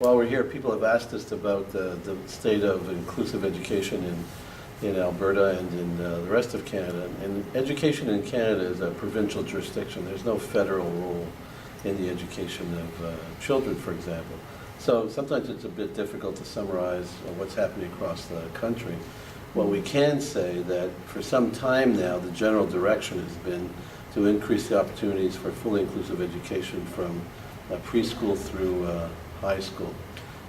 While we're here, people have asked us about the state of inclusive education in Alberta and in the rest of Canada. And education in Canada is a provincial jurisdiction. There's no federal role in the education of children, for example. So sometimes it's a bit difficult to summarize what's happening across the country. What we can say that for some time now, the general direction has been to increase the opportunities for fully inclusive education from preschool through high school.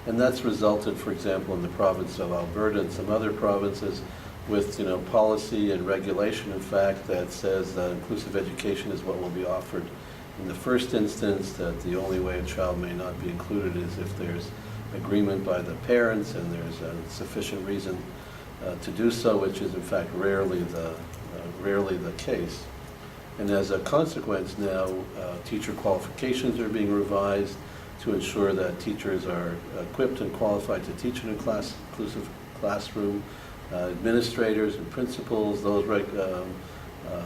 And that's resulted, for example, in the province of Alberta and some other provinces with policy and regulation, in fact, that says that inclusive education is what will be offered in the first instance, that the only way a child may not be included is if there's agreement by the parents and there's a sufficient reason to do so, which is in fact rarely the case. And as a consequence now, teacher qualifications are being revised to ensure that teachers are equipped and qualified to teach in a inclusive classroom. Administrators and principals, those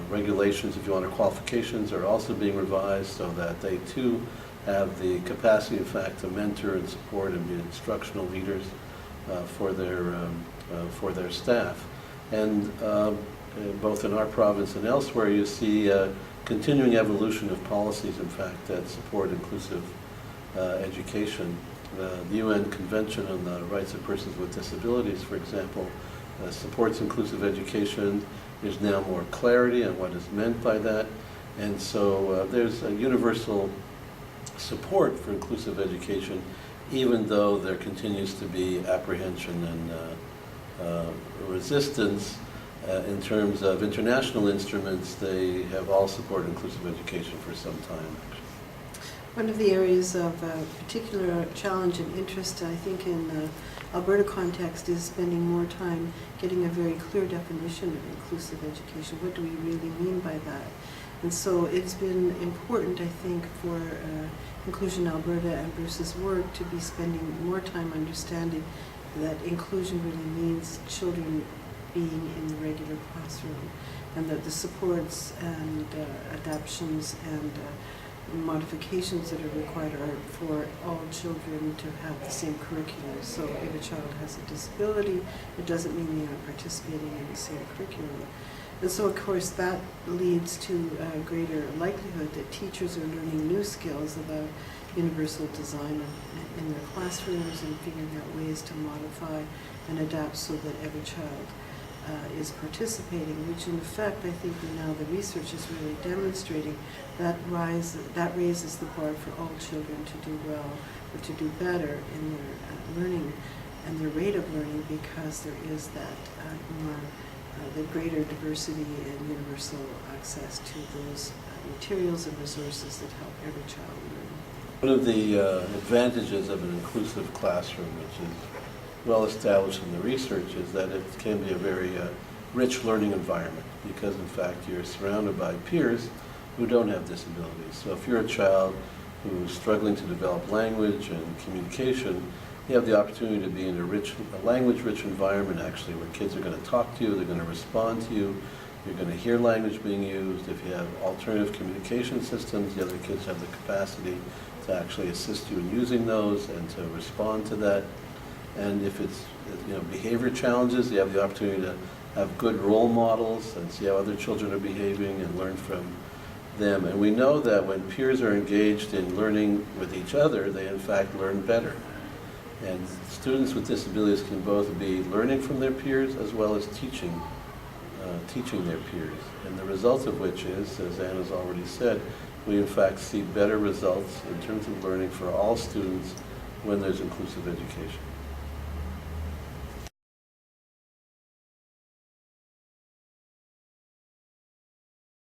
regulations, if you want, or qualifications, are also being revised so that they too have the capacity, in fact, to mentor and support and be instructional leaders for their staff. And both in our province and elsewhere, you see continuing evolution of policies, in fact, that support inclusive education. The UN Convention on the Rights of Persons with Disabilities, for example, supports inclusive education. There's now more clarity on what is meant by that. And so there's a universal support for inclusive education, even though there continues to be apprehension and resistance in terms of international instruments. They have all supported inclusive education for some time, actually. One of the areas of particular challenge and interest, I think, in the Alberta context is spending more time getting a very clear definition of inclusive education. What do we really mean by that? And so it's been important, I think, for Inclusion Alberta and Bruce's work to be spending more time understanding that inclusion really means children being in the regular classroom, and that the supports and adaptations and modifications that are required are for all children to have the same curriculum. So if a child has a disability, it doesn't mean they aren't participating in the same curriculum. And so, of course, that leads to a greater likelihood that teachers are learning new skills about universal design in their classrooms and figuring out ways to modify and adapt so that every child is participating, which in effect, I think now the research is really demonstrating that raises the bar for all children to do well or to do better in their learning and their rate of learning, because there is that the greater diversity and universal access to those materials and resources that help every child learn. One of the advantages of an inclusive classroom, which is well established in the research, is that it can be a very rich learning environment, because in fact you're surrounded by peers who don't have disabilities. So if you're a child who's struggling to develop language and communication, you have the opportunity to be in a language-rich environment, actually, where kids are going to talk to you, they're going to respond to you, you're going to hear language being used. If you have alternative communication systems, the other kids have the capacity to actually assist you in using those and to respond to that. And if it's behavior challenges, you have the opportunity to have good role models and see how other children are behaving and learn from them. And we know that when peers are engaged in learning with each other, they in fact learn better. And students with disabilities can both be learning from their peers as well as teaching their peers. And the result of which is, as Anna's already said, we in fact see better results in terms of learning for all students when there's inclusive education.